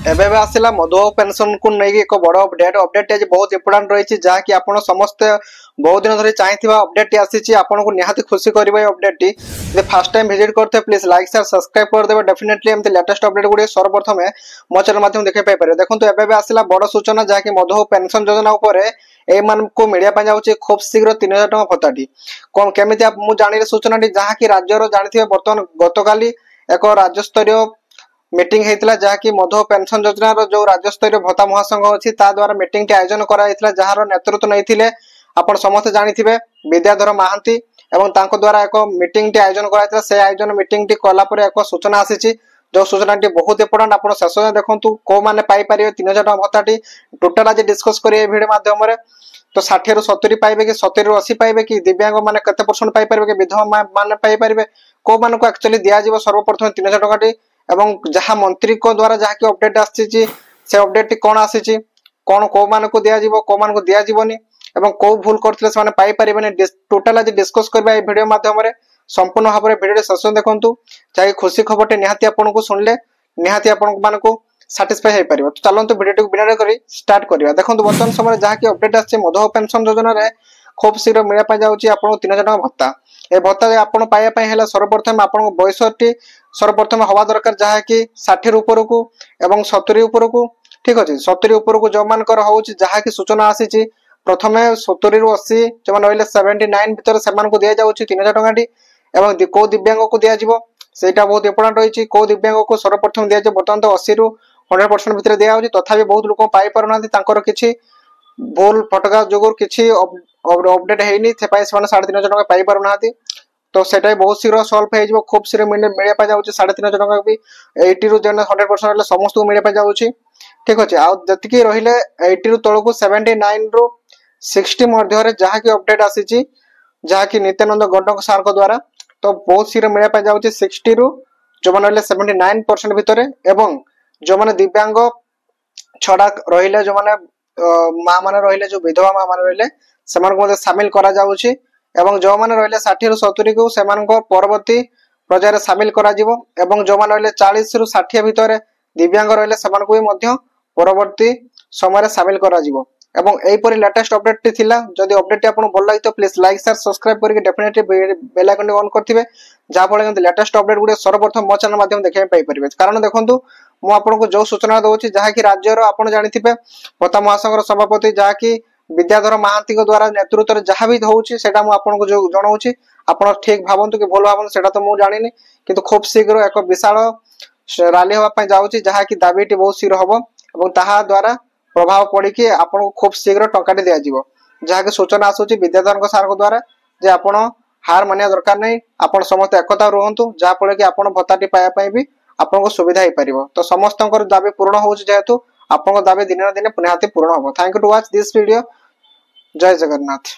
एबे आसला मधुबाबू पेंशन को नहीं एक बड़ अपडेट आज बहुत इंपोर्टाट रही जहाँकि आप समस्त बहुत दिन धरी चाहिए अपडेट आसी आपको निहाती खुशी कर update T fast time visit करते प्लीज लाइक शेयर सब्सक्राइब करदे डेफिनेटली एमती लेटेस्ट अपडेट गुड़े सर्वप्रथम मो चैनल माध्यम देखा पाइपर देखो एबे आसला बड़ सूचना जहाँकि मधुबाबू पेंशन योजना को मिलने जाऊँगी खूब शीघ्र 3000 टଙ୍କା भत्ताटी कौन केमी मुझे सूचना जहाँकि राज्यर जानते बर्तमान गतकाली एक राज्यस्तरीय मीटिंग होता जहाँकि मधुबाबू पेंशन योजना जो राज्यस्तरीय भत्ता महासंघ अच्छी द्वारा मीटिंग टी आयोजन कराइला जार नेतृत्व नहीं आपण समस्त जानी विद्याधर महांती एवं तांको द्वारा एक मीटिंग टी आयोजन कराइला से आयोजन मीटिंग टी कला पर एक सूचना आसी जो सूचना टी बहुत इंपोर्टेंट आप शेष देखूँ कौ मैंने पाइपर 3000 टଙ୍କା भत्ताटी टोटाल आज डिस्कस करेंगे भिडियो माध्यम तो 60 ରୁ 70 पाइबे कि 70 ରୁ 80 पाइबे कि दिव्यांग माने केते परसेंट पाई परिबे कि विधवा माने पाई परिबे को माने को एक्चुअली दिया जीवो सर्वप्रथम 3000 टଙ୍କା एवं जहाँ मंत्री को द्वारा जहाँ की अपडेट आसी से अपडेट कौन आसी कौन कौ मान को दिया जीवो को मान को दिया जीवनी एवं कौ भूल करथिले से माने पाई परिबेनी टोटल आज डिस्कस करबा ए वीडियो माध्यम रे संपूर्ण भाव में वीडियो शेष देखंतु चाहे खुशी खबरटे निहाती आपनको सुनले निहाती आपन मानको साटिस्फाई हो पारिबो। तो चलंतु वीडियो टी बिना करी स्टार्ट करिया देखंतु वर्तमान समय जहाँ की अपडेट आछि मधुबाबू पेंशन योजना रे खूब शीघ्र मिलया पा जाउछि आपन 3000 टଙ୍କା भत्ता ए भत्ता आपन पाया पई हैला सर्वप्रथम आपन बयसटी सर्वप्रथम हवा दरकार जहाँ कि 60 ରୁ उपरकू एवं 70 उपरकू ठीक अच्छे 70 उपरकू जो मानकर होउछि जहाँ की सूचना आसी प्रथमे 70 ରୁ 80 जो मान रहिले 79 भीतर सेमान को दिया जाउछि 3000 टଙ୍କା टी एवं को दिव्यांग को दिया जीवो सेटा बहुत इंपोर्टेंट रही को दिव्यांग को सर्वप्रथम दिया जाए बर्तमान तो 80 ରୁ 100% भितर दिया होछि तथापि बहुत लोक पाई पारुनांती तांकर किछि भूल फटका जोगुर किछि अपडेट हेनी थेपाई से 3500 टଙ୍କା पाई पारुनांती तो सेटा बहुत शीघ्र सॉल्व हो खूब शीघ्र मिले पा जाउछि 3500 टଙ୍କା भी 80 ରୁ 100% रहले समस्त को मिले पा जाउछि ठीक अछि आ जतिकी रहिले 80 ରୁ तळको 79 ରୁ 60 मध्य रे जहाँ की अपडेट आसी जहाँ की नित्यानंद गंडक सार को द्वारा तो बहुत शीघ्र मिले पा जाउछि 60 ରୁ जो मान रहिले 79% भितर एवं जो माने दिव्यांग छड़ा रहिले जो माने माँ माने रहिले जो विधवा माँ माने रहिले सेमान को शामिल करा जाउछि एवं जो माने रहिले 60 ରୁ 70 को सेमान को परवर्ती प्रजार शामिल करा जिवो एवं जो माने रहिले 40 ରୁ 60 भितर दिव्यांग रहिले सेमान को भी मध्य परवर्ती समय शामिल करा जिवो एवं एपरी लेटेस्ट अपडेट टी थिला जदि अपडेट आपन भल लागि तो प्लीज लाइक शेयर सब्सक्राइब करके डेफिनेटली बेल आइकन ऑन करथिबे जा फळे लेटेस्ट अपडेट गुडे सर्वप्रथम मो चैनल माध्यम देखै पाई परिबे कारण देखंतु मु आपनको जो सूचना दउछि जहाँ की राज्यर आपन जानिथिबे भत्ता महासंघर सभापति जहाँ की विद्याधर महांती को द्वारा नेतृत्व जहाँ भी होउछि सेटा मु आपनको जो जणाउछि आपन ठीक भाबंतु कि भूल भाबंतु सेटा तो मु जानिनी किंतु खूब शीघ्र एक विशाल रैली होबा पय जाउछि जहाँ की दाबीटी बहुत शीघ्र होबो एवं ताहा द्वारा प्रभाव पड़ी कि आपन खूब शीघ्र टंका दिया जीवो जहाँ की सूचना आसुछि विद्याधर सार को द्वारा जे आपन हार मानिया दरकार नहीं आपन समस्त एकता रुहंतु जहाँ फळे कि आपन भत्ताटी पाया पय भी आपनको सुविधा हो पारिबो तो समस्तंकर दाबी पूर्ण होउछि जेहेतु आपनको दाबी दिन ना दिन निहाती पूर्ण होबो। Thank you to watch this video. जय जगन्नाथ।